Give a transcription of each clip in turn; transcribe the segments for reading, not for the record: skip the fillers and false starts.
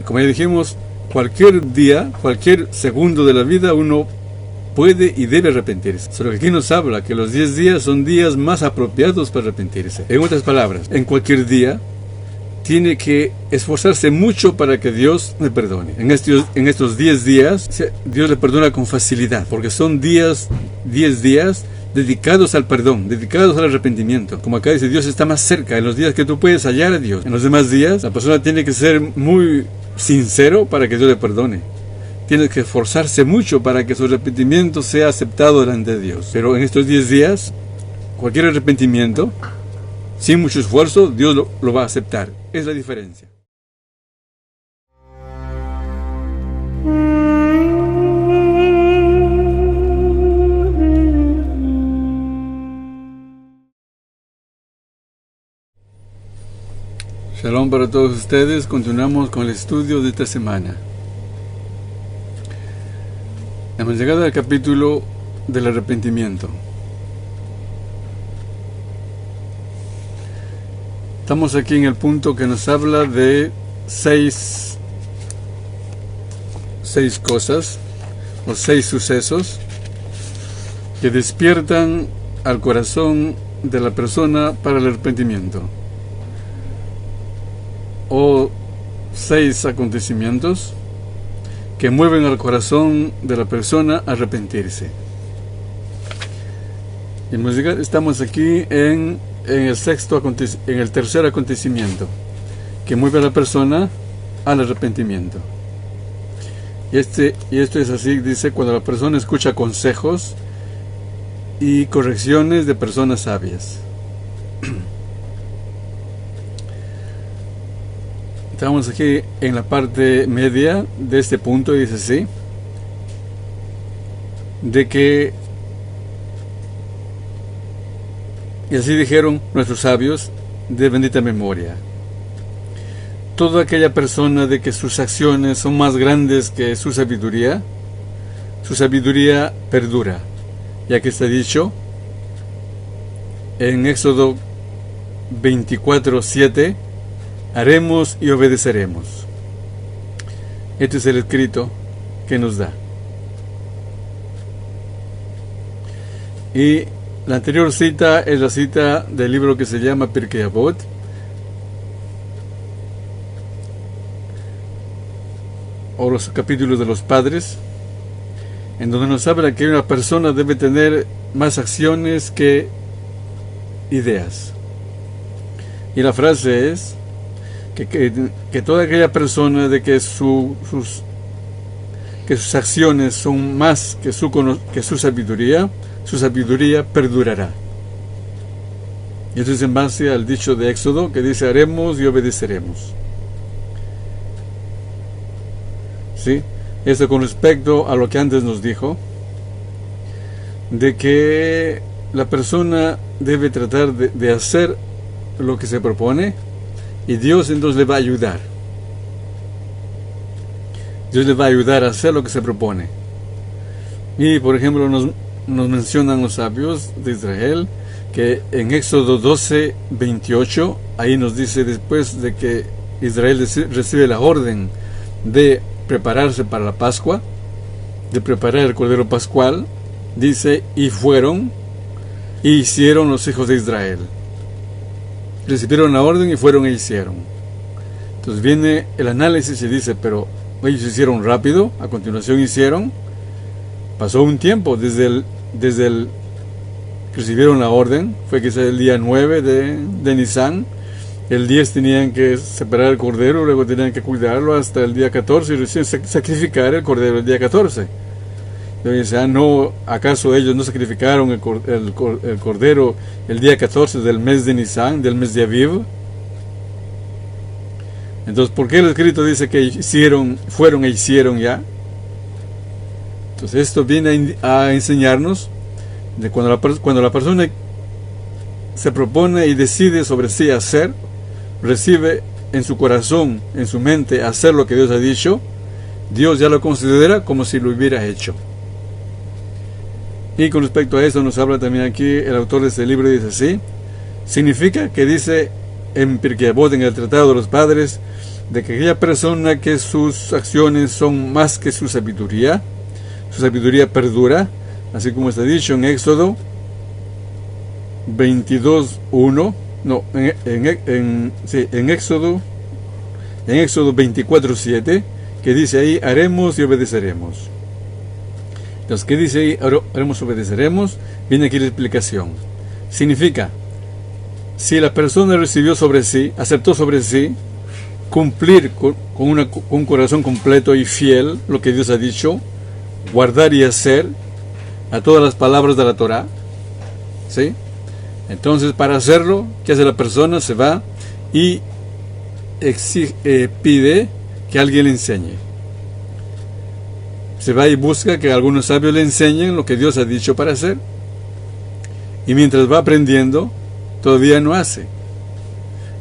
como ya dijimos, cualquier día, cualquier segundo de la vida uno puede y debe arrepentirse. Solo que aquí nos habla que los 10 días son días más apropiados para arrepentirse. En otras palabras, en cualquier día tiene que esforzarse mucho para que Dios le perdone. En estos 10 días, Dios le perdona con facilidad, porque son 10 días dedicados al perdón, dedicados al arrepentimiento. Como acá dice, Dios está más cerca en los días que tú puedes hallar a Dios. En los demás días, la persona tiene que ser muy sincero para que Dios le perdone. Tiene que esforzarse mucho para que su arrepentimiento sea aceptado delante de Dios. Pero en estos 10 días, cualquier arrepentimiento, sin mucho esfuerzo, Dios lo va a aceptar. Es la diferencia. Shalom para todos ustedes. Continuamos con el estudio de esta semana. Hemos llegado al capítulo del arrepentimiento. Estamos aquí en el punto que nos habla de seis cosas o 6 sucesos que despiertan al corazón de la persona para el arrepentimiento, o 6 acontecimientos que mueven al corazón de la persona a arrepentirse. Y estamos aquí en el tercer acontecimiento que mueve a la persona al arrepentimiento. Y esto es así, dice, cuando la persona escucha consejos y correcciones de personas sabias. Estamos aquí en la parte media de este punto, dice así, de que, y así dijeron nuestros sabios de bendita memoria, toda aquella persona de que sus acciones son más grandes que su sabiduría perdura, ya que está dicho en Éxodo 24:7, haremos y obedeceremos. Este es el escrito que nos da. Y la anterior cita es la cita del libro que se llama Pirkei Avot, o los capítulos de los padres, en donde nos habla que una persona debe tener más acciones que ideas. Y la frase es que toda aquella persona de que sus acciones son más que su sabiduría perdurará. Y esto es en base al dicho de Éxodo que dice, haremos y obedeceremos. ¿Sí? Esto con respecto a lo que antes nos dijo, de que la persona debe tratar de hacer lo que se propone, y Dios entonces le va a ayudar. Dios le va a ayudar a hacer lo que se propone. Y por ejemplo nos mencionan los sabios de Israel que en Éxodo 12:28, ahí nos dice, después de que Israel recibe la orden de prepararse para la Pascua, de preparar el Cordero Pascual, dice, y fueron y hicieron los hijos de Israel. Recibieron la orden y fueron e hicieron. Entonces viene el análisis y dice, pero ellos hicieron rápido, a continuación hicieron. Pasó un tiempo desde el que recibieron la orden, fue quizás el día 9 de Nisan. El 10 tenían que separar el cordero, luego tenían que cuidarlo hasta el día 14 y recién sacrificar el cordero el día 14. Entonces, no, ¿acaso ellos no sacrificaron el cordero el día 14 del mes de Nisan, del mes de Aviv? Entonces, ¿por qué el escrito dice que fueron e hicieron ya? Entonces, esto viene a enseñarnos de cuando la persona se propone y decide sobre sí hacer, recibe en su corazón, en su mente, hacer lo que Dios ha dicho, Dios ya lo considera como si lo hubiera hecho. Y con respecto a eso nos habla también aquí el autor de este libro, dice así, significa que dice en Pirkei Avot, en el Tratado de los Padres, de que aquella persona que sus acciones son más que su sabiduría perdura, así como está dicho en Éxodo 22:1, no, en Éxodo 24:7, que dice ahí, haremos y obedeceremos. Entonces, ¿qué dice ahí? Haremos y obedeceremos. Viene aquí la explicación. Significa, si la persona recibió sobre sí, aceptó sobre sí, cumplir con un corazón completo y fiel lo que Dios ha dicho, guardar y hacer a todas las palabras de la Torah, ¿sí? Entonces, para hacerlo, ¿qué hace la persona? Se va y pide que alguien le enseñe. Se va y busca que algunos sabios le enseñen lo que Dios ha dicho para hacer. Y mientras va aprendiendo, todavía no hace.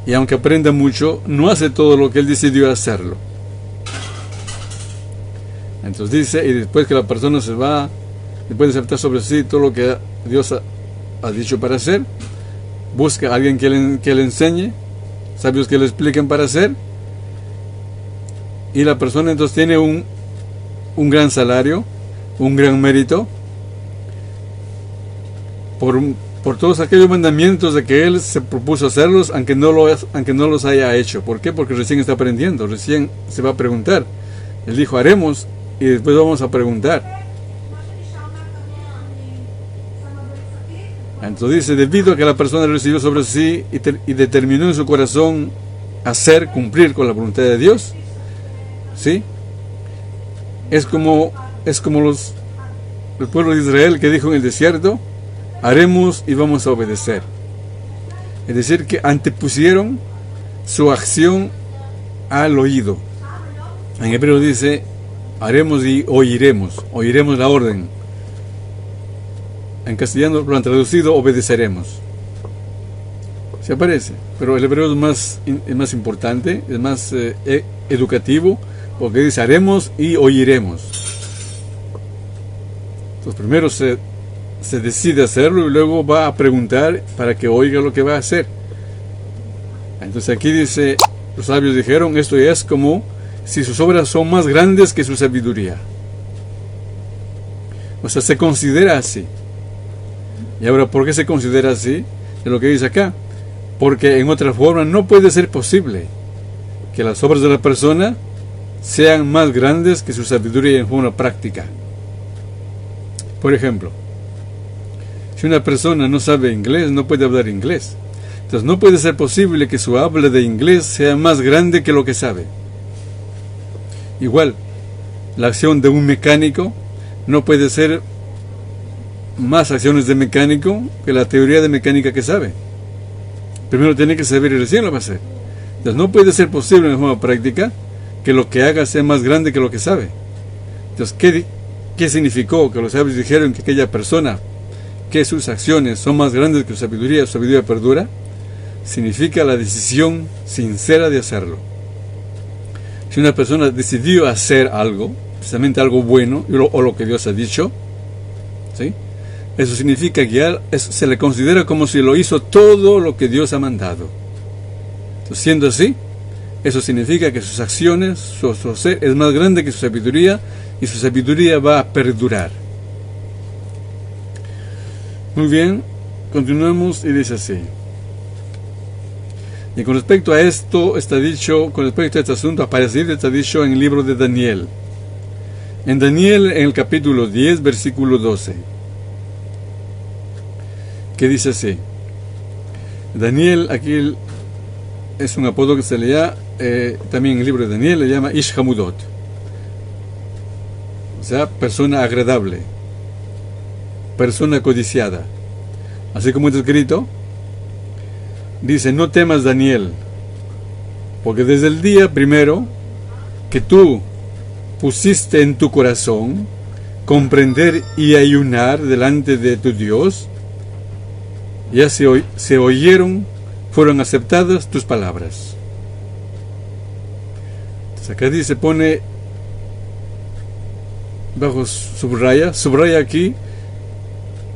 Y aunque aprenda mucho, no hace todo lo que él decidió hacerlo. Entonces dice, y después que la persona se va, después de aceptar sobre sí todo lo que Dios ha dicho para hacer, busca a alguien que le enseñe, sabios que le expliquen para hacer, y la persona entonces tiene un gran salario, un gran mérito, por todos aquellos mandamientos de que él se propuso hacerlos, aunque no los haya hecho. ¿Por qué? Porque recién está aprendiendo, recién se va a preguntar. Él dijo, haremos, y después vamos a preguntar. Entonces dice, debido a que la persona recibió sobre sí y determinó en su corazón cumplir con la voluntad de Dios, ¿sí? Es como el pueblo de Israel que dijo en el desierto, haremos y vamos a obedecer. Es decir, que antepusieron su acción al oído. En hebreo dice, haremos y oiremos la orden. En castellano lo han traducido, obedeceremos. Se aparece, pero el hebreo es más importante, es más educativo, porque dice haremos y oiremos. Entonces primero se decide hacerlo y luego va a preguntar para que oiga lo que va a hacer. Entonces aquí dice, los sabios dijeron, esto es como si sus obras son más grandes que su sabiduría. O sea, se considera así. Y ahora, ¿por qué se considera así? Es lo que dice acá. Porque en otra forma no puede ser posible que las obras de la persona sean más grandes que su sabiduría en forma práctica. Por ejemplo, si una persona no sabe inglés, no puede hablar inglés. Entonces no puede ser posible que su habla de inglés sea más grande que lo que sabe. Igual, la acción de un mecánico no puede ser más acciones de mecánico que la teoría de mecánica que sabe. Primero tiene que saber y recién lo va a hacer. Entonces no puede ser posible en forma práctica que lo que haga sea más grande que lo que sabe. Entonces, ¿qué significó? Que los sabios dijeron que aquella persona, que sus acciones son más grandes que su sabiduría perdura. Significa la decisión sincera de hacerlo. Si una persona decidió hacer algo, precisamente algo bueno, o lo que Dios ha dicho, ¿sí? Eso significa que se le considera como si lo hizo todo lo que Dios ha mandado. Entonces, siendo así, eso significa que sus acciones, su ser es más grande que su sabiduría, y su sabiduría va a perdurar. Muy bien, continuamos y dice así. Y con respecto a esto está dicho, con respecto a este asunto aparecido, está dicho en el libro de Daniel. En Daniel, en el capítulo 10, versículo 12, que dice así. Daniel, aquí es un apodo que se le llama, también en el libro de Daniel le llama Ish Hamudot. O sea, persona agradable, persona codiciada. Así como está escrito, dice, no temas, Daniel, porque desde el día primero que tú pusiste en tu corazón comprender y ayunar delante de tu Dios, ya se oyeron, fueron aceptadas tus palabras. Entonces acá dice, pone bajo subraya aquí,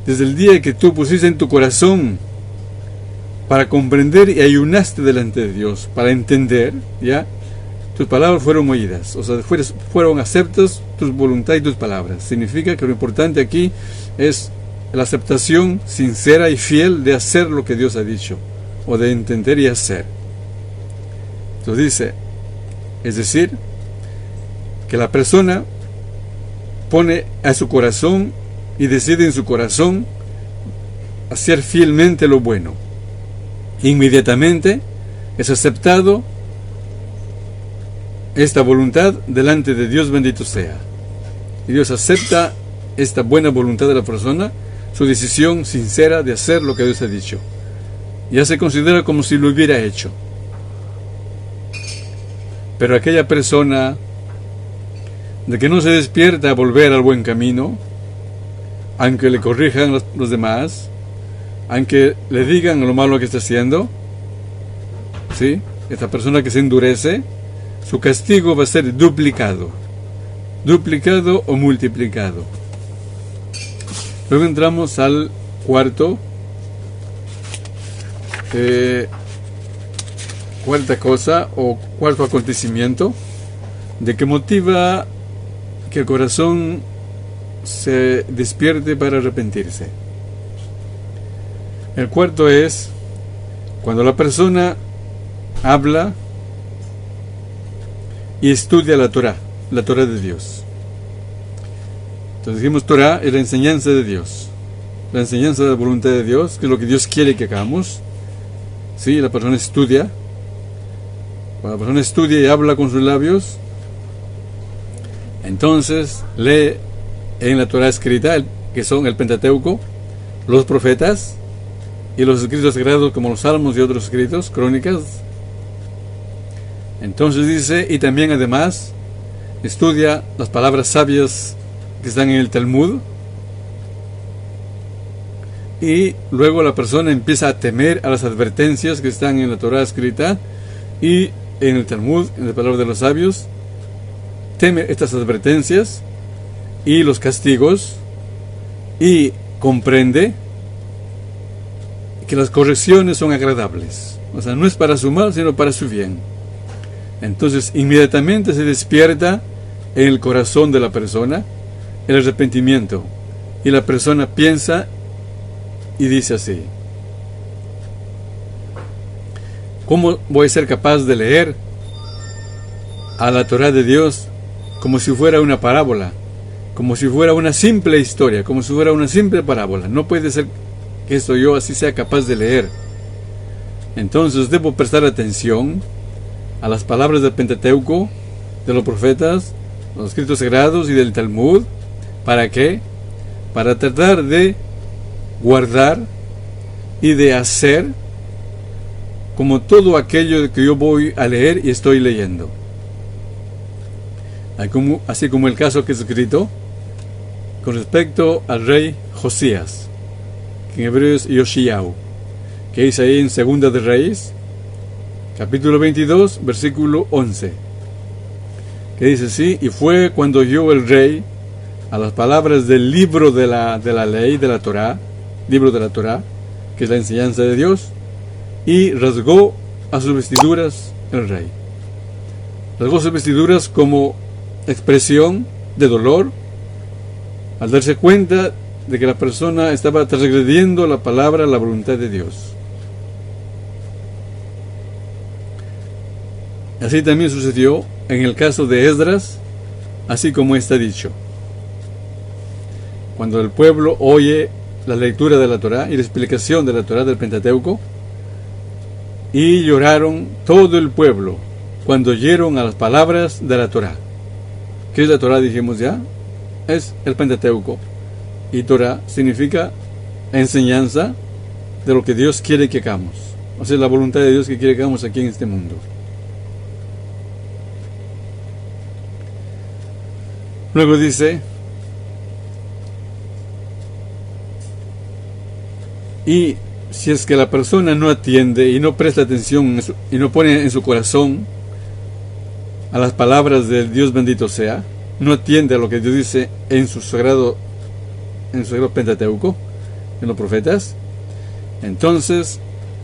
desde el día que tú pusiste en tu corazón para comprender y ayunaste delante de Dios, para entender, ¿ya? tus palabras fueron oídas, o sea, fueron aceptas tus voluntades y tus palabras. Significa que lo importante aquí es la aceptación sincera y fiel de hacer lo que Dios ha dicho, o de entender y hacer. Entonces dice, es decir, que la persona pone a su corazón y decide en su corazón hacer fielmente lo bueno. Inmediatamente es aceptado esta voluntad delante de Dios, bendito sea. Y Dios acepta esta buena voluntad de la persona, su decisión sincera de hacer lo que Dios ha dicho. Ya se considera como si lo hubiera hecho. Pero aquella persona de que no se despierta a volver al buen camino, aunque le corrijan los demás, aunque le digan lo malo que está haciendo, ¿sí? Esta persona que se endurece, su castigo va a ser duplicado o multiplicado. Luego entramos al cuarta cosa o cuarto acontecimiento de que motiva que el corazón se despierte para arrepentirse. El cuarto es cuando la persona habla y estudia la Torah de Dios. Entonces dijimos, Torah es la enseñanza de Dios, la enseñanza de la voluntad de Dios, que es lo que Dios quiere que hagamos. ¿Sí? La persona estudia. Cuando la persona estudia y habla con sus labios, entonces lee en la Torah escrita, que son el Pentateuco, los profetas y los escritos sagrados como los Salmos y otros escritos, crónicas. Entonces dice, y también además estudia las palabras sabias que están en el Talmud, y luego la persona empieza a temer a las advertencias que están en la Torah escrita y en el Talmud, en la palabra de los sabios. Teme estas advertencias y los castigos, y comprende que las correcciones son agradables, o sea, no es para su mal sino para su bien. Entonces inmediatamente se despierta en el corazón de la persona el arrepentimiento, y la persona piensa y dice así: ¿cómo voy a ser capaz de leer a la Torah de Dios como si fuera una parábola, como si fuera una simple historia, como si fuera una simple parábola? No puede ser que esto yo así sea capaz de leer. Entonces debo prestar atención a las palabras del Pentateuco, de los profetas, los escritos sagrados y del Talmud. ¿Para qué? Para tratar de guardar y de hacer como todo aquello que yo voy a leer y estoy leyendo. Así como el caso que es escrito con respecto al rey Josías, que en hebreo es Yoshiyahu, que dice ahí en Segunda de Reyes, capítulo 22, versículo 11, que dice así: y fue cuando oyó el rey a las palabras del libro de la ley, de la Torah, libro de la Torah, que es la enseñanza de Dios, y rasgó a sus vestiduras el rey. Rasgó sus vestiduras como expresión de dolor, al darse cuenta de que la persona estaba transgrediendo la palabra, la voluntad de Dios. Así también sucedió en el caso de Esdras, así como está dicho. Cuando el pueblo oye la lectura de la Torah y la explicación de la Torah del Pentateuco, y lloraron todo el pueblo cuando oyeron a las palabras de la Torah. ¿Qué es la Torah? Dijimos ya, es el Pentateuco. Y Torah significa enseñanza de lo que Dios quiere que hagamos, o sea, la voluntad de Dios que quiere que hagamos aquí en este mundo. Luego dice: y si es que la persona no atiende y no presta atención y no pone en su corazón a las palabras del Dios bendito sea, no atiende a lo que Dios dice en su sagrado Pentateuco, en los profetas, entonces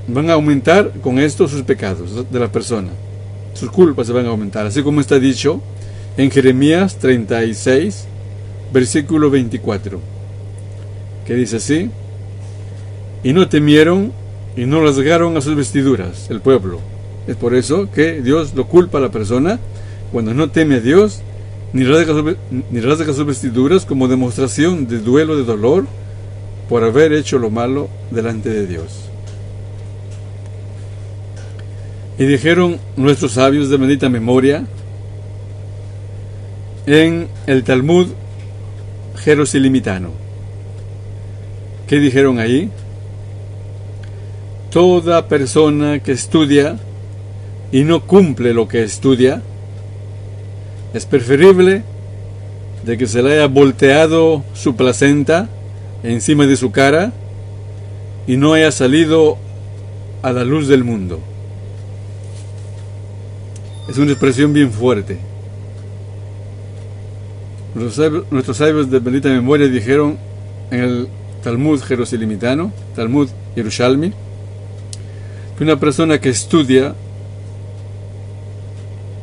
van a aumentar con esto sus pecados de la persona. sus culpas se van a aumentar, así como está dicho en Jeremías 36, versículo 24, que dice así: y no temieron y no rasgaron a sus vestiduras, el pueblo. Es por eso que Dios lo culpa a la persona cuando no teme a Dios, ni rasga sus vestiduras como demostración de duelo, de dolor, por haber hecho lo malo delante de Dios. Y dijeron nuestros sabios de bendita memoria en el Talmud Jerosilimitano. ¿Qué dijeron ahí? Toda persona que estudia y no cumple lo que estudia, es preferible de que se le haya volteado su placenta encima de su cara y no haya salido a la luz del mundo. Es una expresión bien fuerte. Nuestros sabios de bendita memoria dijeron en el Talmud Jerosilimitano, Talmud Yerushalmi, que una persona que estudia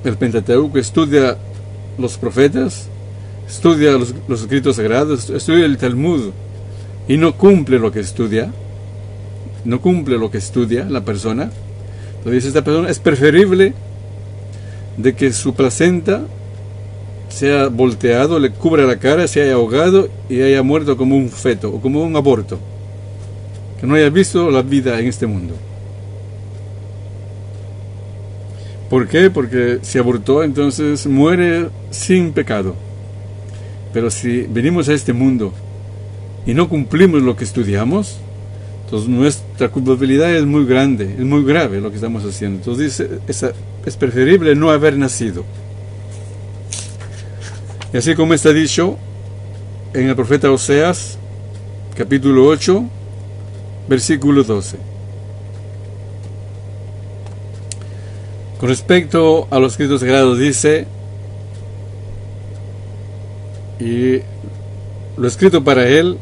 el Pentateuco, estudia los profetas, estudia los escritos sagrados, estudia el Talmud y no cumple lo que estudia, la persona, entonces esta persona es preferible de que su placenta sea volteado, le cubra la cara, se haya ahogado y haya muerto como un feto o como un aborto, que no haya visto la vida en este mundo. ¿Por qué? Porque si abortó, entonces muere sin pecado. Pero si venimos a este mundo y no cumplimos lo que estudiamos, entonces nuestra culpabilidad es muy grande, es muy grave lo que estamos haciendo. Entonces dice, es preferible no haber nacido. Y así como está dicho en el profeta Oseas, capítulo 8, versículo 12. Con respecto a los escritos sagrados dice: y lo escrito para él,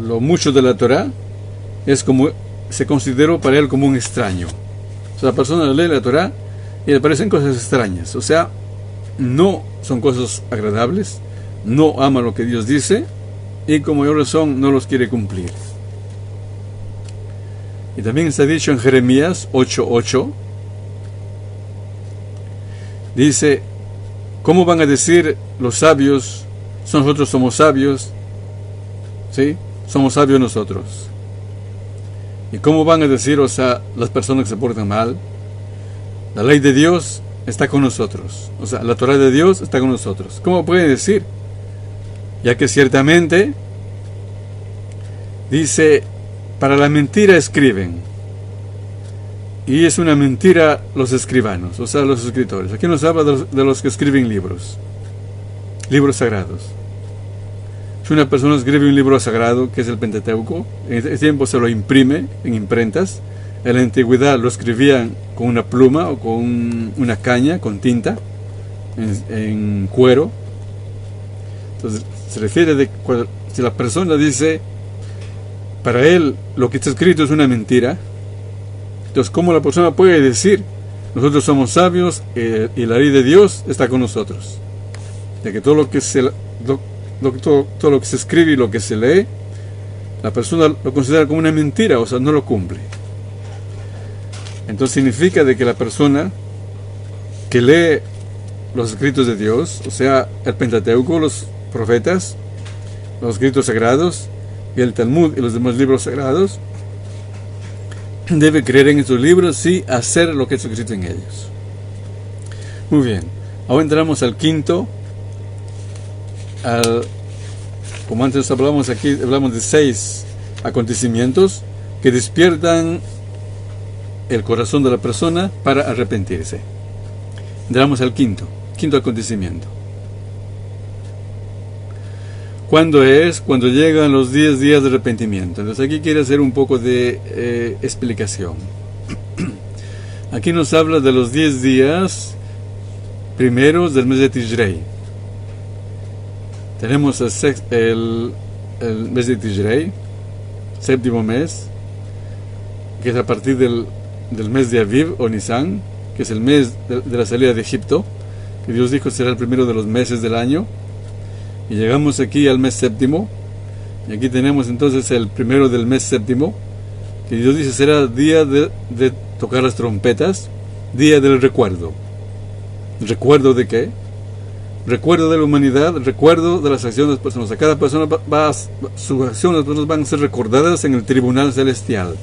lo mucho de la Torá, se consideró para él como un extraño. O sea, la persona lee la Torá y le parecen cosas extrañas. O sea, no son cosas agradables, no ama lo que Dios dice, y como ellos son, no los quiere cumplir. Y también está dicho en Jeremías 8:8, dice: ¿cómo van a decir los sabios, nosotros somos sabios? ¿Sí? Somos sabios nosotros. ¿Y cómo van a decir, o sea, las personas que se portan mal? La ley de Dios está con nosotros. O sea, la Torá de Dios está con nosotros. ¿Cómo pueden decir? Ya que ciertamente dice: para la mentira escriben, y es una mentira los escribanos, o sea, los escritores. Aquí nos habla de los que escriben libros sagrados. Si una persona escribe un libro sagrado, que es el Pentateuco, en este tiempo se lo imprime en imprentas. En la antigüedad lo escribían con una pluma o con una caña, con tinta, en cuero. Entonces se refiere de cuando, si la persona dice, para él lo que está escrito es una mentira, entonces ¿cómo la persona puede decir, nosotros somos sabios y la ley de Dios está con nosotros? De que todo lo que se escribe y lo que se lee, la persona lo considera como una mentira, o sea, no lo cumple. Entonces significa de que la persona que lee los escritos de Dios, o sea, el Pentateuco, los profetas, los escritos sagrados y el Talmud y los demás libros sagrados, debe creer en estos libros y hacer lo que está escrito en ellos. Muy bien, ahora entramos al quinto, como antes hablamos de 6 acontecimientos que despiertan el corazón de la persona para arrepentirse. Entramos al quinto acontecimiento. ¿Cuándo es? Cuando llegan los 10 días de arrepentimiento. Entonces aquí quiere hacer un poco de explicación. Aquí nos habla de los 10 días primeros del mes de Tishrei. Tenemos el mes de Tishrei, séptimo mes, que es a partir del del mes de Aviv o Nisan, que es el mes de la salida de Egipto, que Dios dijo será el primero de los meses del año, y llegamos aquí al mes séptimo, y aquí tenemos entonces el primero del mes séptimo, que Dios dice será día de tocar las trompetas, día del recuerdo. ¿Recuerdo de qué? Recuerdo de la humanidad, recuerdo de las acciones de las personas. A cada persona sus acciones las personas van a ser recordadas en el tribunal celestial.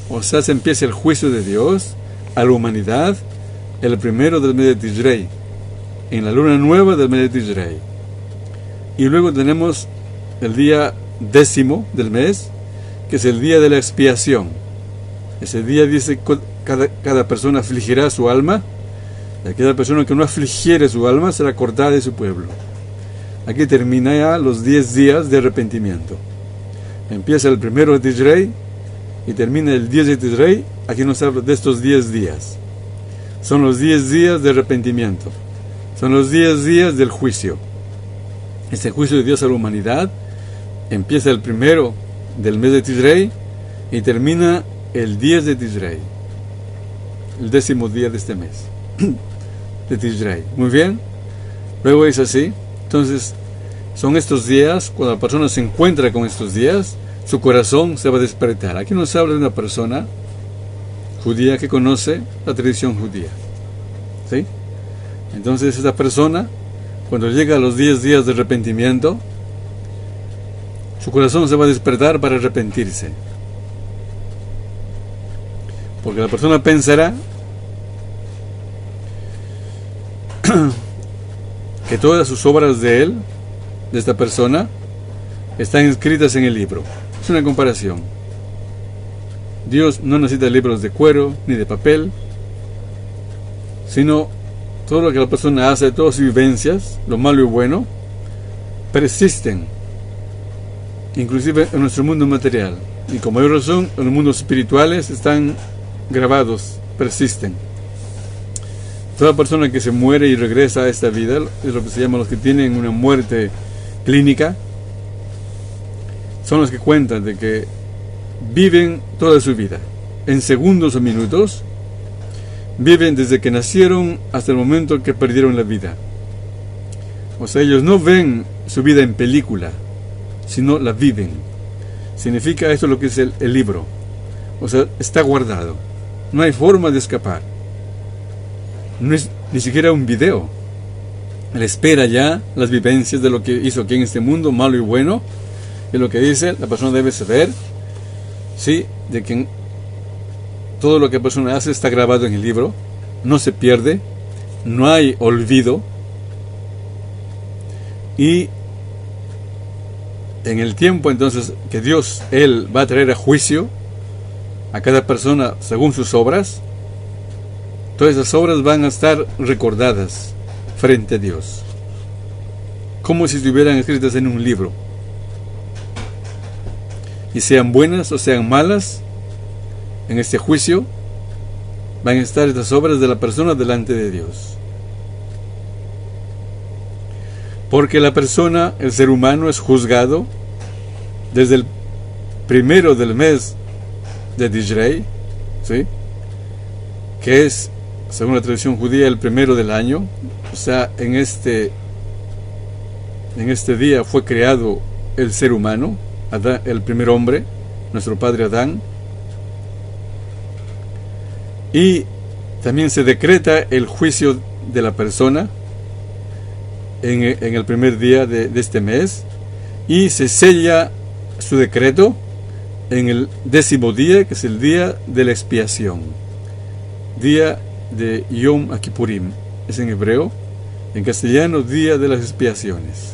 O sea, se empieza el juicio de Dios a la humanidad el primero del mes de Tishrei, en la luna nueva del mes de Tishrei. Y luego tenemos el día 10º del mes, que es el día de la expiación. Ese día dice cada persona afligirá su alma, y aquella persona que no afligiere su alma será cortada de su pueblo. Aquí termina ya los 10 días de arrepentimiento. Empieza el primero de Tishrei y termina el 10 de Tishrei. Aquí nos habla de estos 10 días. Son los 10 días de arrepentimiento. Son los 10 días del juicio. Este juicio de Dios a la humanidad empieza el primero del mes de Tishrei y termina el 10 de Tishrei, el 10º día de este mes de Tishrei. Muy bien. Luego es así. Entonces, son estos días, cuando la persona se encuentra con estos días, su corazón se va a despertar. Aquí nos habla de una persona judía que conoce la tradición judía. ¿Sí? Entonces, esta persona, cuando llega a los 10 días de arrepentimiento, su corazón se va a despertar para arrepentirse. Porque la persona pensará que todas sus obras de él, de esta persona, están escritas en el libro. Es una comparación. Dios no necesita libros de cuero ni de papel, sino todo lo que la persona hace, todas sus vivencias, lo malo y bueno, persisten, inclusive en nuestro mundo material. Y como hay razón, en los mundos espirituales están grabados, persisten. Toda persona que se muere y regresa a esta vida, es lo que se llama los que tienen una muerte clínica, son los que cuentan de que viven toda su vida, en segundos o minutos, viven desde que nacieron hasta el momento que perdieron la vida. O sea, ellos no ven su vida en película, sino la viven. Significa esto lo que es el libro. O sea, está guardado. No hay forma de escapar. No es ni siquiera un video. Él espera ya las vivencias de lo que hizo aquí en este mundo, malo y bueno. Y lo que dice, la persona debe saber, sí, de que todo lo que la persona hace está grabado en el libro, no se pierde, no hay olvido. Y en el tiempo entonces que Dios, Él va a traer a juicio a cada persona según sus obras, todas esas obras van a estar recordadas frente a Dios, como si estuvieran escritas en un libro. Y sean buenas o sean malas, en este juicio van a estar estas obras de la persona delante de Dios. Porque la persona, el ser humano, es juzgado desde el primero del mes de Tishrei, ¿sí? Que es, según la tradición judía, el primero del año. O sea, en este día fue creado el ser humano, Adán, el primer hombre, nuestro padre Adán. Y también se decreta el juicio de la persona en el primer día de este mes, y se sella su decreto en el 10º día, que es el día de la expiación, día de Yom Kippurim, es en hebreo, en castellano día de las expiaciones.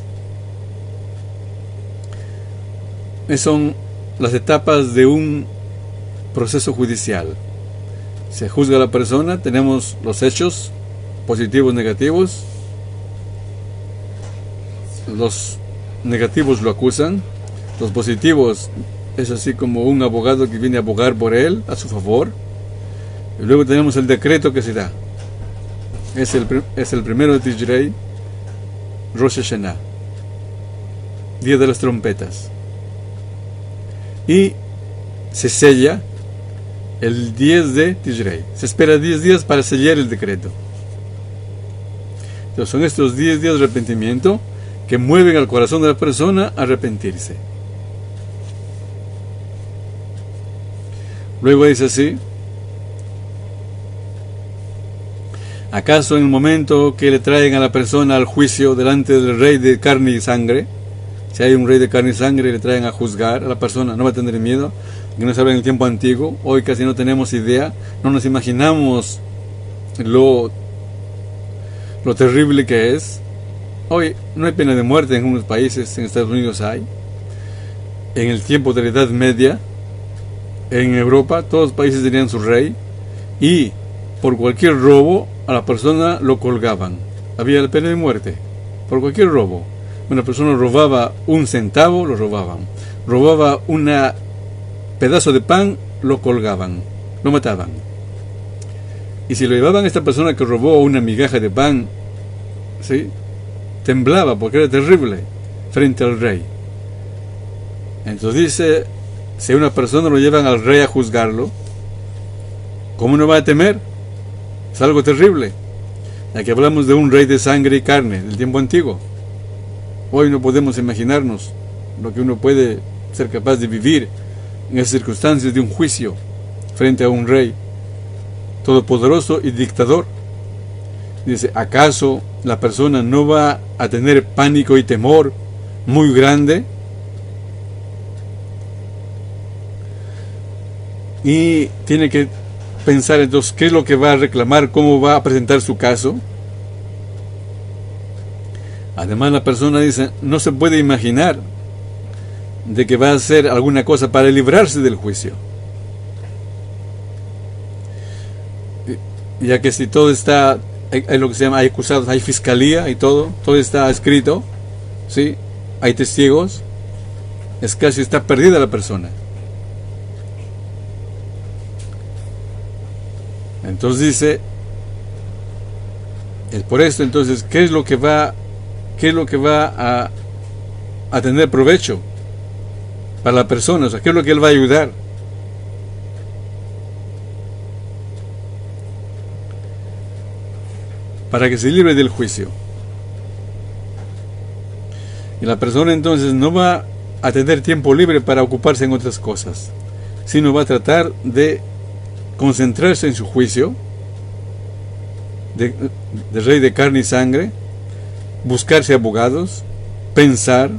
Esas son las etapas de un proceso judicial. Se juzga a la persona, tenemos los hechos positivos, negativos. Los negativos lo acusan, los positivos es así como un abogado que viene a abogar por él, a su favor. Y luego tenemos el decreto que se da. Es el primero de Tishrei, Rosh Hashanah, día de las trompetas. Y se sella el 10 de Tishrei. Se espera 10 días para sellar el decreto. Entonces son estos 10 días de arrepentimiento que mueven al corazón de la persona a arrepentirse. Luego dice así: ¿acaso en el momento que le traen a la persona al juicio delante del rey de carne y sangre, si hay un rey de carne y sangre y le traen a juzgar a la persona, no va a tener miedo? Que no sabe en el tiempo antiguo, hoy casi no tenemos idea, no nos imaginamos lo terrible que es. Hoy no hay pena de muerte en unos países, en Estados Unidos hay. En el tiempo de la Edad Media, en Europa, todos los países tenían su rey, y por cualquier robo a la persona lo colgaban. Había la pena de muerte por cualquier robo. Una persona robaba un centavo, lo robaban. Robaba un pedazo de pan, lo colgaban, lo mataban. Y si lo llevaban a esta persona que robó una migaja de pan, ¿sí?, temblaba porque era terrible frente al rey. Entonces dice, si a una persona lo llevan al rey a juzgarlo, ¿cómo no va a temer? Es algo terrible. Aquí hablamos de un rey de sangre y carne del tiempo antiguo. Hoy no podemos imaginarnos lo que uno puede ser capaz de vivir en esas circunstancias de un juicio frente a un rey todopoderoso y dictador. Dice, ¿acaso la persona no va a tener pánico y temor muy grande? Y tiene que pensar entonces qué es lo que va a reclamar, cómo va a presentar su caso. Además, la persona dice, no se puede imaginar de que va a hacer alguna cosa para librarse del juicio, ya que si todo está, hay lo que se llama, hay acusados, hay fiscalía y todo está escrito, ¿sí?, hay testigos, es casi está perdida la persona. Entonces dice, es por esto entonces, ¿qué es lo que va a tener provecho para la persona? O sea, ¿qué es lo que él va a ayudar? Para que se libre del juicio. Y la persona entonces no va a tener tiempo libre para ocuparse en otras cosas, sino va a tratar de concentrarse en su juicio de rey de carne y sangre, buscarse abogados, pensar,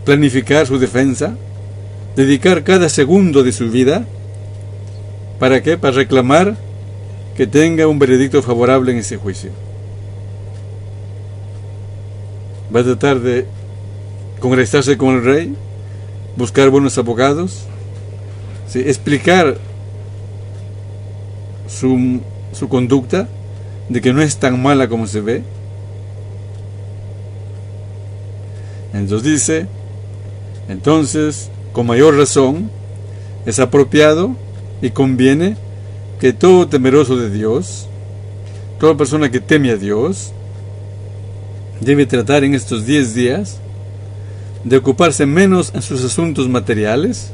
planificar su defensa, dedicar cada segundo de su vida. ¿Para qué? Para reclamar que tenga un veredicto favorable en ese juicio. Va a tratar de congresarse con el rey, buscar buenos abogados, ¿sí?, explicar su conducta, de que no es tan mala como se ve. Entonces dice, entonces, con mayor razón, es apropiado y conviene que todo temeroso de Dios, toda persona que teme a Dios, debe tratar en estos 10 días de ocuparse menos en sus asuntos materiales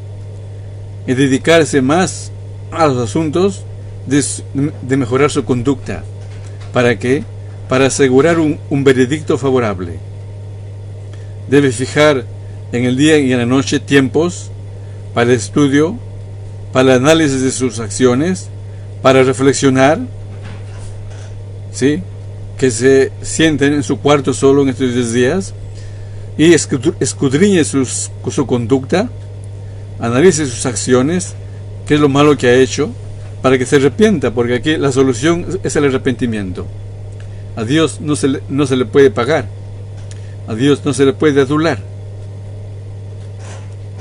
y dedicarse más a los asuntos de mejorar su conducta. ¿Para qué? Para asegurar un veredicto favorable. Debe fijar en el día y en la noche tiempos para el estudio, para el análisis de sus acciones, para reflexionar, ¿sí?, que se sienten en su cuarto solo en estos 10 días y escudriñe su conducta, analice sus acciones, qué es lo malo que ha hecho, para que se arrepienta, porque aquí la solución es el arrepentimiento. A Dios no se le puede pagar, a Dios no se le puede adular,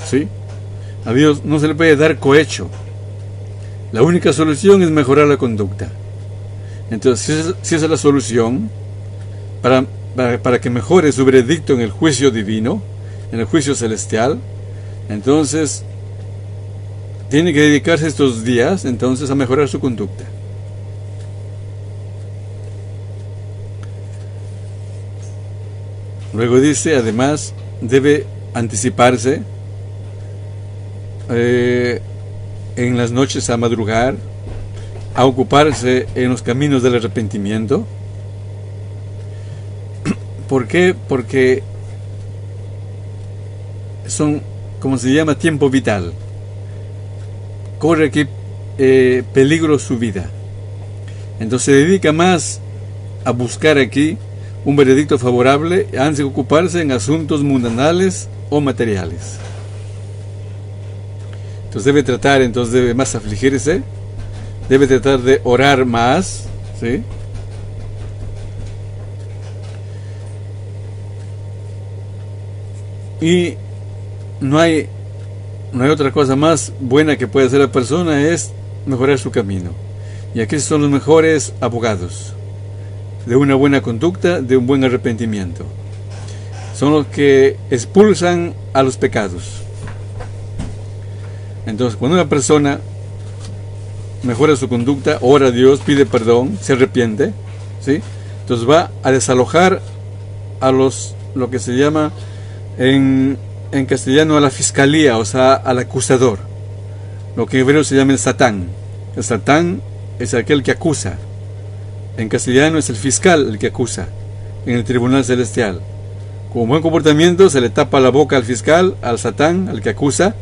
¿sí?, a Dios no se le puede dar cohecho. La única solución es mejorar la conducta. Entonces, si esa es la solución para que mejore su veredicto en el juicio divino, en el juicio celestial, entonces tiene que dedicarse estos días entonces a mejorar su conducta. Luego dice, además, debe anticiparse en las noches a madrugar, a ocuparse en los caminos del arrepentimiento. ¿Por qué? Porque son, como se llama, tiempo vital. Corre aquí peligro su vida. Entonces se dedica más a buscar aquí un veredicto favorable antes de ocuparse en asuntos mundanales o materiales. Entonces debe más afligirse, debe tratar de orar más, ¿sí? Y no hay otra cosa más buena que puede hacer la persona, es mejorar su camino. Y aquí son los mejores abogados de una buena conducta, de un buen arrepentimiento. Son los que expulsan a los pecados. Entonces, cuando una persona mejora su conducta, ora a Dios, pide perdón, se arrepiente, ¿sí? Entonces va a desalojar a lo que se llama en castellano a la fiscalía, o sea, al acusador. Lo que en hebreo se llama el Satán. El Satán es aquel que acusa. En castellano es el fiscal el que acusa en el tribunal celestial. Con buen comportamiento se le tapa la boca al fiscal, al Satán, al que acusa,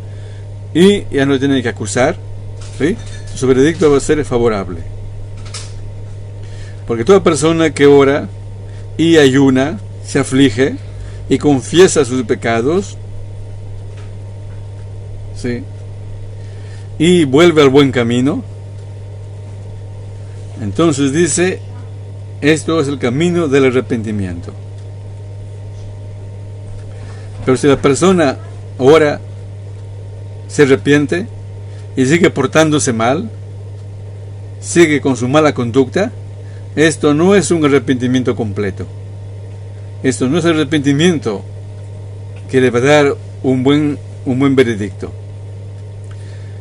y ya no tiene que acusar, ¿sí? Su veredicto va a ser favorable. Porque toda persona que ora y ayuna, se aflige y confiesa sus pecados, ¿sí?, y vuelve al buen camino, entonces dice, esto es el camino del arrepentimiento. Pero si la persona ora, se arrepiente y sigue portándose mal, sigue con su mala conducta, esto no es un arrepentimiento completo. Esto no es arrepentimiento que le va a dar un buen veredicto.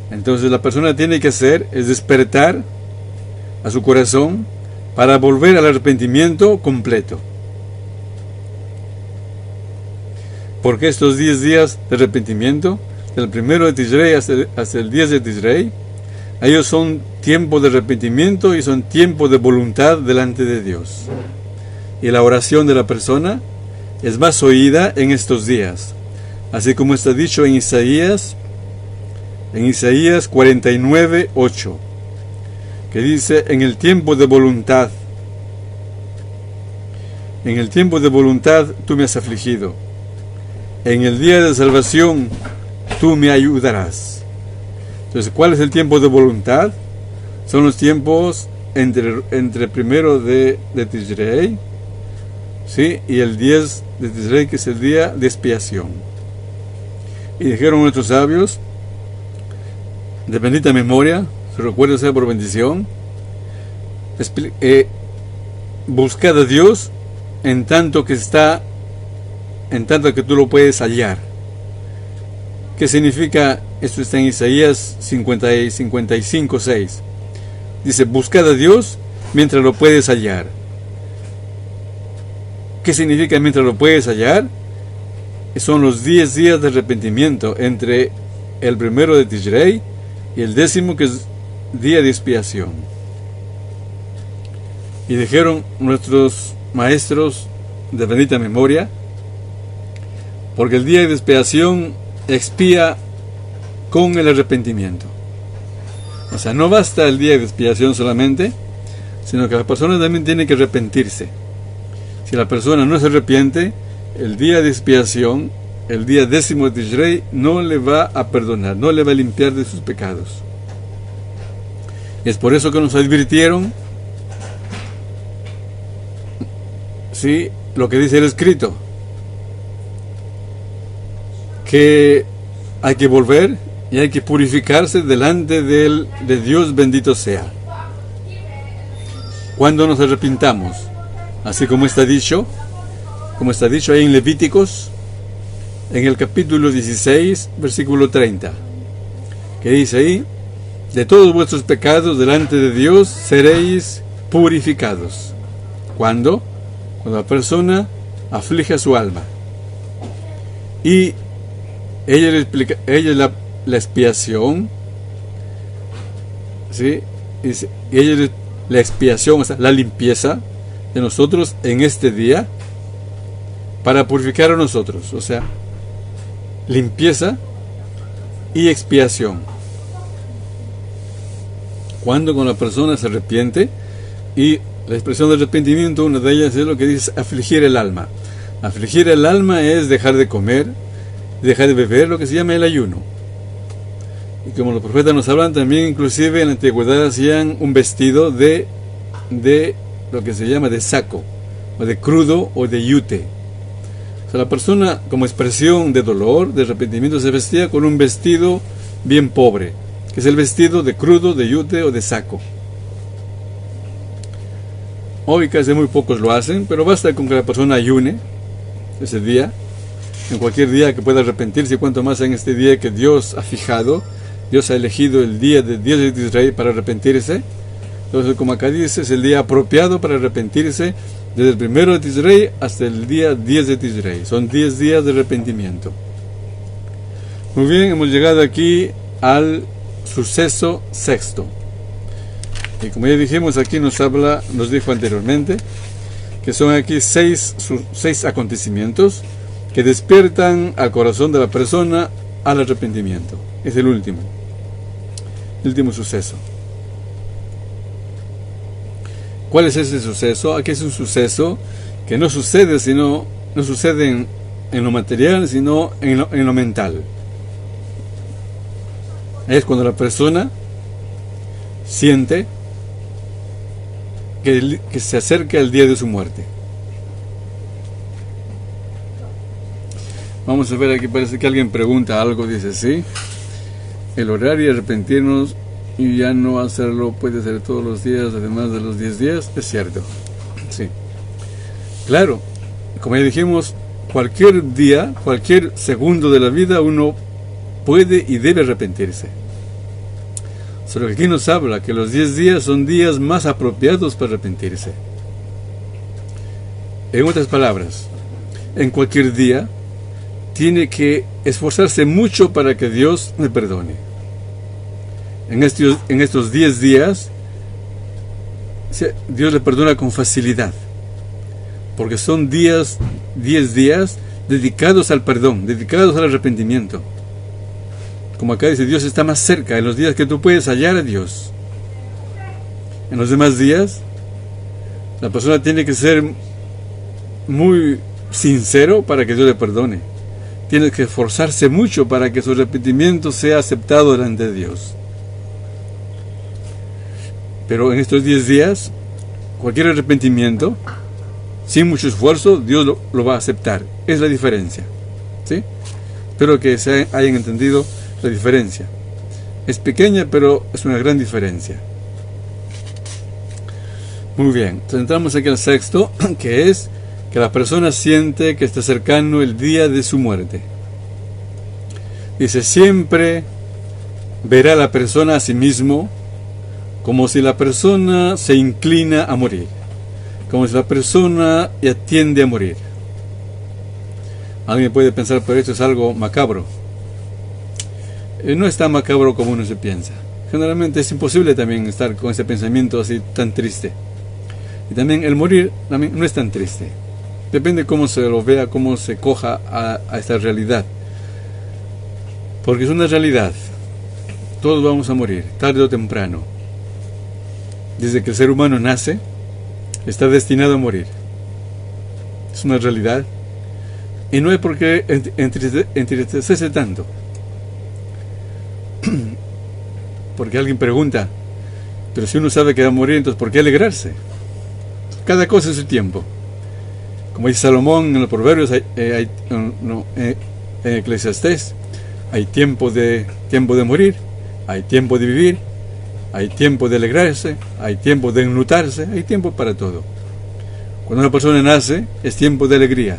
Entonces la persona tiene que hacer es despertar a su corazón para volver al arrepentimiento completo. Porque estos 10 días de arrepentimiento, del 1 de Tishrei hasta el 10 de Tishrei, ellos son tiempo de arrepentimiento y son tiempo de voluntad delante de Dios. Y la oración de la persona es más oída en estos días, así como está dicho en Isaías 49:8, que dice, en el tiempo de voluntad tú me has afligido, en el día de salvación tú me ayudarás. Entonces, ¿cuál es el tiempo de voluntad? Son los tiempos entre primero de Tishrei, ¿sí?, y el 10 de Tishrei, que es el día de expiación. Y dijeron nuestros sabios, de bendita memoria, se recuerda sea por bendición, buscad a Dios en tanto que tú lo puedes hallar. ¿Qué significa? Esto está en Isaías 55:6. Dice, buscad a Dios mientras lo puedes hallar. ¿Qué significa mientras lo puedes hallar? Son los 10 días de arrepentimiento entre el 1 de Tishrei y el 10º, que es día de expiación. Y dijeron nuestros maestros de bendita memoria, porque el día de expiación expía con el arrepentimiento. O sea, no basta el día de expiación solamente, sino que la persona también tiene que arrepentirse. Si la persona no se arrepiente, el día de expiación, el día 10º de Tishrei, no le va a perdonar, no le va a limpiar de sus pecados. Y es por eso que nos advirtieron, sí, lo que dice el escrito, que hay que volver y hay que purificarse delante de Dios, bendito sea, cuando nos arrepintamos, así como está dicho ahí en Levíticos, en el capítulo 16, versículo 30, que dice ahí, de todos vuestros pecados delante de Dios seréis purificados. ¿Cuándo? Cuando la persona aflige a su alma. Y ella le explica, la expiación ¿sí? Y ella, la expiación, o sea, la limpieza de nosotros en este día para purificar a nosotros, o sea, limpieza y expiación. Cuando la persona se arrepiente, y la expresión de arrepentimiento, una de ellas es lo que dice afligir el alma. Afligir el alma es dejar de comer, dejar de beber, lo que se llama el ayuno. Y como los profetas nos hablan, también inclusive en la antigüedad hacían un vestido de lo que se llama de saco, o de crudo, o de yute. O sea, la persona, como expresión de dolor, de arrepentimiento, se vestía con un vestido bien pobre, que es el vestido de crudo, de yute o de saco. Hoy casi muy pocos lo hacen, pero basta con que la persona ayune ese día, en cualquier día que pueda arrepentirse, y cuanto más en este día que Dios ha fijado. Dios ha elegido el día de 10 de Israel para arrepentirse. Entonces, como acá dice, es el día apropiado para arrepentirse, desde el 1 de Tisrei hasta el día 10 de Tisrei. Son 10 días de arrepentimiento. Muy bien, hemos llegado aquí al suceso sexto. Y como ya dijimos, aquí nos dijo anteriormente, que son aquí seis acontecimientos que despiertan al corazón de la persona al arrepentimiento. Es el último suceso. ¿Cuál es ese suceso? Aquí es un suceso que no sucede en lo material, sino en lo mental. Es cuando la persona siente que se acerca el día de su muerte. Vamos a ver, aquí parece que alguien pregunta algo, dice, sí, el orar y arrepentirnos y ya no hacerlo puede ser todos los días, además de los 10 días, es cierto, sí. Claro, como ya dijimos, cualquier día, cualquier segundo de la vida uno puede y debe arrepentirse. Solo que aquí nos habla que los 10 días son días más apropiados para arrepentirse. En otras palabras, en cualquier día tiene que esforzarse mucho para que Dios le perdone. En estos 10 días, Dios le perdona con facilidad, porque son 10 días dedicados al perdón, dedicados al arrepentimiento. Como acá dice, Dios está más cerca en los días que tú puedes hallar a Dios. En los demás días, la persona tiene que ser muy sincero para que Dios le perdone. Tiene que esforzarse mucho para que su arrepentimiento sea aceptado delante de Dios. Pero en estos 10 días, cualquier arrepentimiento, sin mucho esfuerzo, Dios lo va a aceptar. Es la diferencia, ¿sí? Espero que se hayan entendido la diferencia. Es pequeña, pero es una gran diferencia. Muy bien, entonces entramos aquí al sexto, que es que la persona siente que está cercano el día de su muerte. Dice, siempre verá a la persona a sí mismo como si la persona se inclina a morir, como si la persona ya tiende a morir. Alguien puede pensar, pero esto es algo macabro. No es tan macabro como uno se piensa. Generalmente es imposible también estar con ese pensamiento así tan triste. Y también el morir también no es tan triste. Depende cómo se lo vea, cómo se coja a esta realidad. Porque es una realidad. Todos vamos a morir, tarde o temprano. Desde que el ser humano nace, está destinado a morir. Es una realidad. Y no hay por qué entristecerse tanto. Porque alguien pregunta, pero si uno sabe que va a morir, entonces ¿por qué alegrarse? Cada cosa es su tiempo. Como dice Salomón en los Proverbios, en Eclesiastés, hay tiempo de morir, hay tiempo de vivir, hay tiempo de alegrarse, hay tiempo de enlutarse, hay tiempo para todo. Cuando una persona nace, es tiempo de alegría.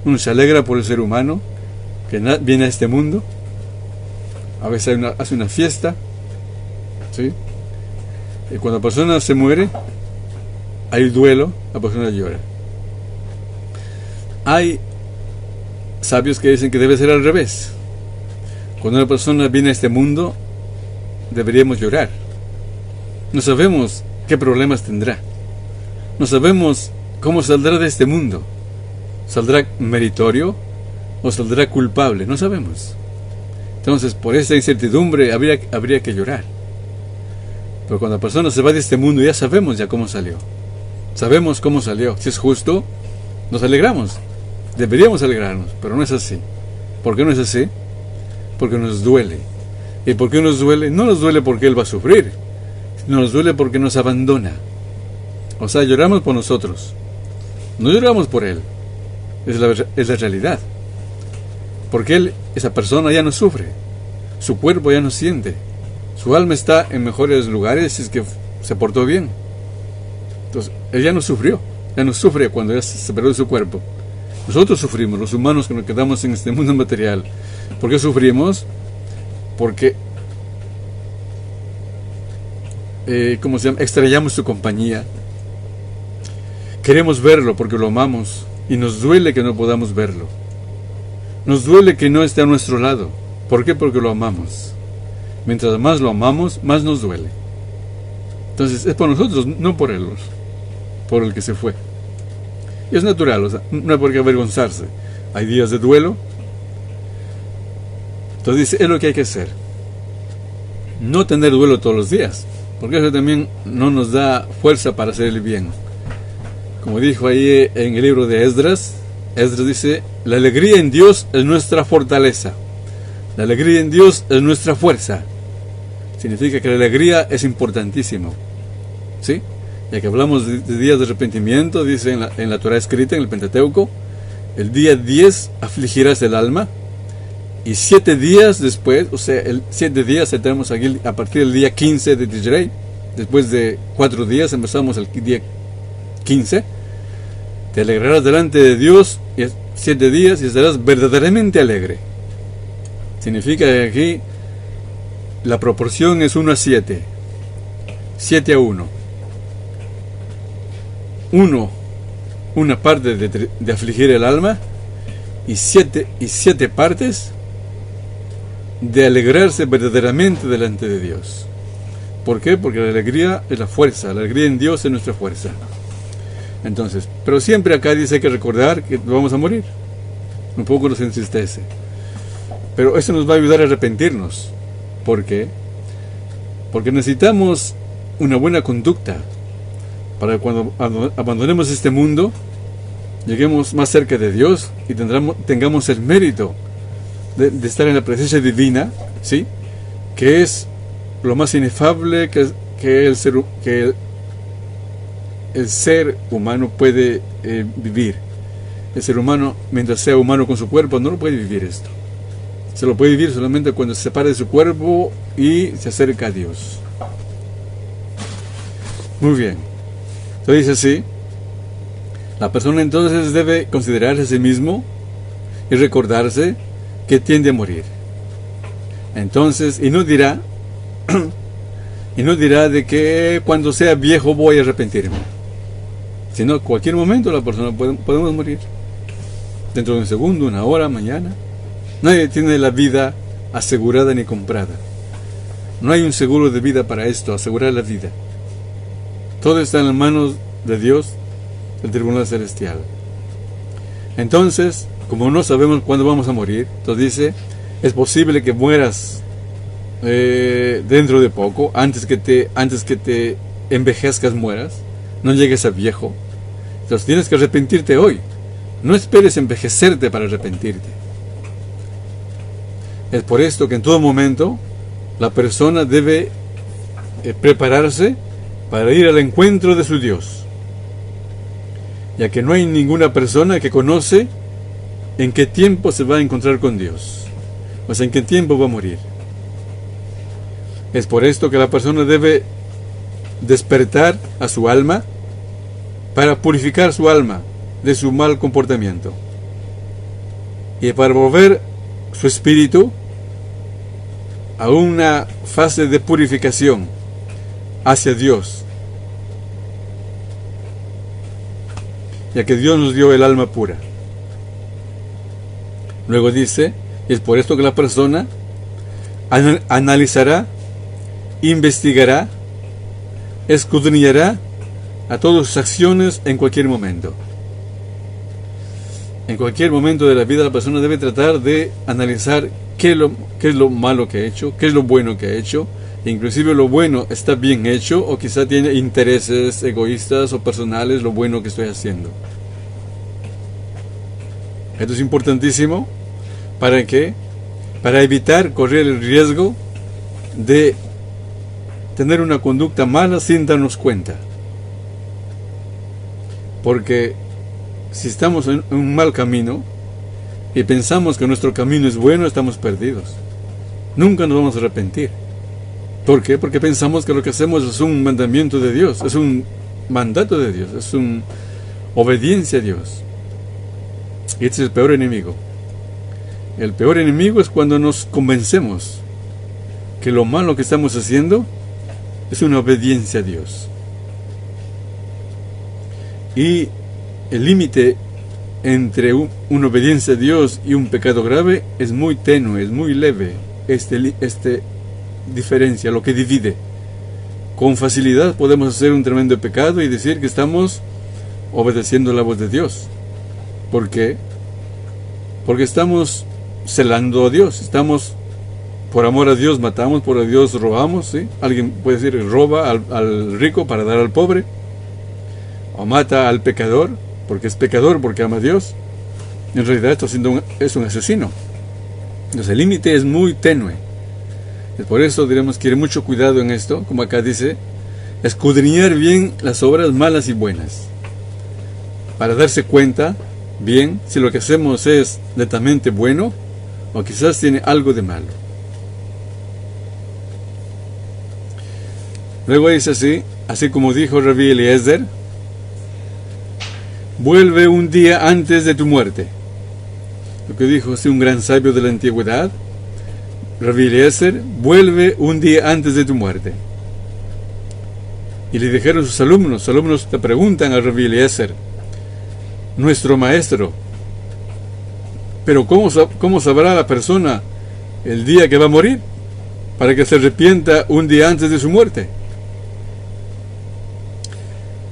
Uno se alegra por el ser humano que viene a este mundo. A veces hace una fiesta, ¿sí? Y cuando la persona se muere, hay duelo, la persona llora. Hay sabios que dicen que debe ser al revés. Cuando una persona viene a este mundo, deberíamos llorar. No sabemos qué problemas tendrá. No sabemos cómo saldrá de este mundo. ¿Saldrá meritorio o saldrá culpable? No sabemos. Entonces, por esa incertidumbre habría que llorar. Pero cuando la persona se va de este mundo, ya sabemos ya cómo salió. Sabemos cómo salió. Si es justo, nos alegramos. Deberíamos alegrarnos, pero no es así. ¿Por qué no es así? Porque nos duele. ¿Y por qué nos duele? No nos duele porque Él va a sufrir. Nos duele porque nos abandona. O sea, lloramos por nosotros. No lloramos por Él. Es la realidad. Porque esa persona ya no sufre. Su cuerpo ya no siente. Su alma está en mejores lugares si es que se portó bien. Entonces, Él ya no sufrió. Ya no sufre cuando ya se separó de su cuerpo. Nosotros sufrimos, los humanos que nos quedamos en este mundo material. ¿Por qué sufrimos? Porque extrañamos su compañía. Queremos verlo porque lo amamos y nos duele que no podamos verlo. Nos duele que no esté a nuestro lado. ¿Por qué? Porque lo amamos. Mientras más lo amamos, más nos duele. Entonces es por nosotros, no por Él, por el que se fue. Y es natural, o sea, no hay por qué avergonzarse. Hay días de duelo. Entonces dice, es lo que hay que hacer. No tener duelo todos los días, porque eso también no nos da fuerza para hacer el bien. Como dijo ahí en el libro de Esdras dice, la alegría en Dios es nuestra fortaleza. La alegría en Dios es nuestra fuerza. Significa que la alegría es importantísimo. ¿Sí? Ya que hablamos de días de arrepentimiento, dice en la Torah escrita, en el Pentateuco, el día 10 afligirás el alma, y 7 días después, o sea, 7 días tenemos aquí a partir del día 15 de Tishrei, después de 4 días empezamos el día 15, te alegrarás delante de Dios 7 días y estarás verdaderamente alegre. Significa que aquí la proporción es 1 a 7, 7 a 1. Una parte de afligir el alma y siete partes de alegrarse verdaderamente delante de Dios. ¿Por qué? Porque la alegría es la fuerza, la alegría en Dios es nuestra fuerza. Entonces, pero siempre acá dice que recordar que vamos a morir. Un poco nos entristece. Pero eso nos va a ayudar a arrepentirnos. ¿Por qué? Porque necesitamos una buena conducta para cuando abandonemos este mundo, lleguemos más cerca de Dios y tengamos el mérito de estar en la presencia divina, ¿sí? Que es lo más inefable que el ser humano puede vivir. El ser humano, mientras sea humano con su cuerpo, no lo puede vivir esto. Se lo puede vivir solamente cuando se separe de su cuerpo y se acerca a Dios. Muy bien. Entonces dice así, la persona entonces debe considerarse a sí mismo y recordarse que tiende a morir. Entonces, y no dirá de que cuando sea viejo voy a arrepentirme. Sino cualquier momento la persona podemos morir. Dentro de un segundo, una hora, mañana. Nadie tiene la vida asegurada ni comprada. No hay un seguro de vida para esto, asegurar la vida. Todo está en las manos de Dios, del tribunal celestial. Entonces, como no sabemos cuándo vamos a morir, entonces dice, es posible que mueras dentro de poco, antes que te envejezcas mueras, no llegues a viejo. Entonces tienes que arrepentirte hoy. No esperes envejecerte para arrepentirte. Es por esto que en todo momento la persona debe prepararse para ir al encuentro de su Dios, ya que no hay ninguna persona que conoce en qué tiempo se va a encontrar con Dios, o sea, en qué tiempo va a morir. Es por esto que la persona debe despertar a su alma para purificar su alma de su mal comportamiento y para volver su espíritu a una fase de purificación hacia Dios, ya que Dios nos dio el alma pura. Luego dice, y es por esto que la persona analizará, investigará escudriñará a todas sus acciones en cualquier momento. En cualquier momento de la vida la persona debe tratar de analizar qué es lo malo que ha hecho, qué es lo bueno que ha hecho. Inclusive lo bueno está bien hecho, o quizá tiene intereses egoístas o personales lo bueno que estoy haciendo. Esto es importantísimo. ¿Para qué? Para evitar correr el riesgo de tener una conducta mala sin darnos cuenta. Porque si estamos en un mal camino y pensamos que nuestro camino es bueno, estamos perdidos. Nunca nos vamos a arrepentir. ¿Por qué? Porque pensamos que lo que hacemos es un mandamiento de Dios, es un mandato de Dios, es una obediencia a Dios. Y este es el peor enemigo. El peor enemigo es cuando nos convencemos que lo malo que estamos haciendo es una obediencia a Dios. Y el límite entre una obediencia a Dios y un pecado grave es muy tenue, es muy leve. Diferencia, lo que divide. Con facilidad podemos hacer un tremendo pecado y decir que estamos obedeciendo la voz de Dios. ¿Por qué? Porque estamos celando a Dios, estamos por amor a Dios matamos, por a Dios robamos, ¿sí? Alguien puede decir roba al rico para dar al pobre, o mata al pecador porque es pecador, porque ama a Dios. En realidad es un asesino. Entonces el límite es muy tenue. Por eso diremos que ir mucho cuidado en esto, como acá dice, escudriñar bien las obras malas y buenas, para darse cuenta bien si lo que hacemos es netamente bueno o quizás tiene algo de malo. Luego dice así como dijo Rabbi Eliezer, vuelve un día antes de tu muerte. Lo que dijo un gran sabio de la antigüedad, Rabbi Eliezer, vuelve un día antes de tu muerte. Y le dijeron sus alumnos le preguntan a Rabbi Eliezer, nuestro maestro, pero ¿cómo sabrá la persona el día que va a morir? Para que se arrepienta un día antes de su muerte.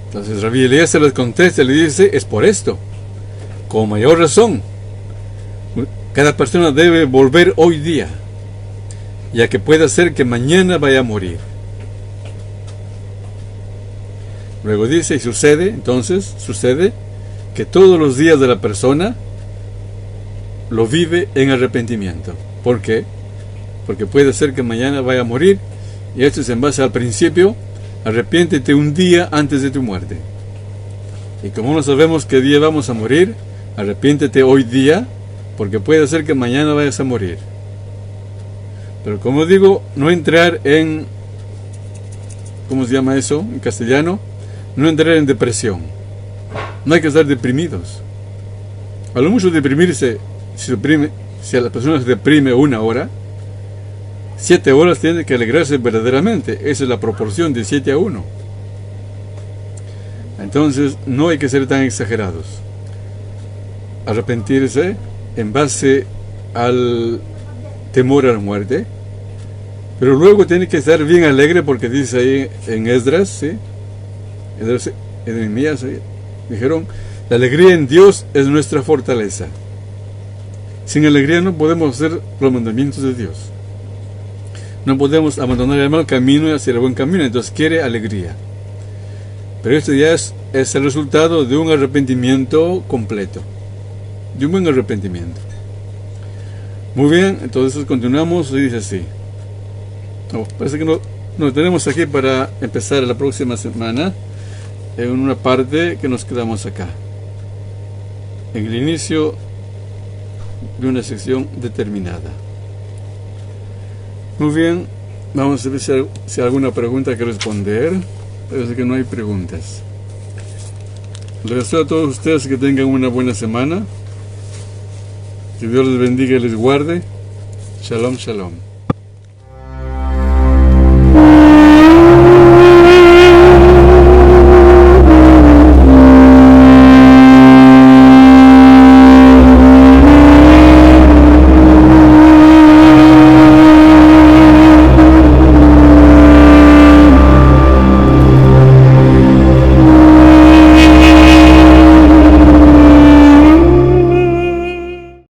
Entonces Rabbi Eliezer les contesta y le dice, es por esto, con mayor razón, cada persona debe volver hoy día, ya que puede ser que mañana vaya a morir. Luego dice, y sucede que todos los días de la persona lo vive en arrepentimiento. ¿Por qué? Porque puede ser que mañana vaya a morir, y esto es en base al principio, arrepiéntete un día antes de tu muerte. Y como no sabemos qué día vamos a morir, arrepiéntete hoy día, porque puede ser que mañana vayas a morir. Pero como digo, no entrar en, ¿cómo se llama eso en castellano? No entrar en depresión. No hay que estar deprimidos. A lo mucho deprimirse, si a la persona se deprime 1 hora, 7 horas tiene que alegrarse verdaderamente. Esa es la proporción de 7 a 1. Entonces no hay que ser tan exagerados. Arrepentirse en base al temor a la muerte, pero luego tiene que estar bien alegre, porque dice ahí en Esdras, ¿sí? Esdras, en Nehemías, ¿sí? Dijeron, la alegría en Dios es nuestra fortaleza. Sin alegría no podemos hacer los mandamientos de Dios, no podemos abandonar el mal camino y hacia el buen camino. Entonces quiere alegría, pero esto ya es el resultado de un arrepentimiento completo, de un buen arrepentimiento. Muy bien, entonces continuamos y dice así. Parece que nos tenemos aquí para empezar la próxima semana en una parte que nos quedamos acá, en el inicio de una sección determinada. Muy bien, vamos a ver si hay alguna pregunta que responder. Parece que no hay preguntas. Les deseo a todos ustedes que tengan una buena semana. Que Dios les bendiga y les guarde. Shalom, shalom.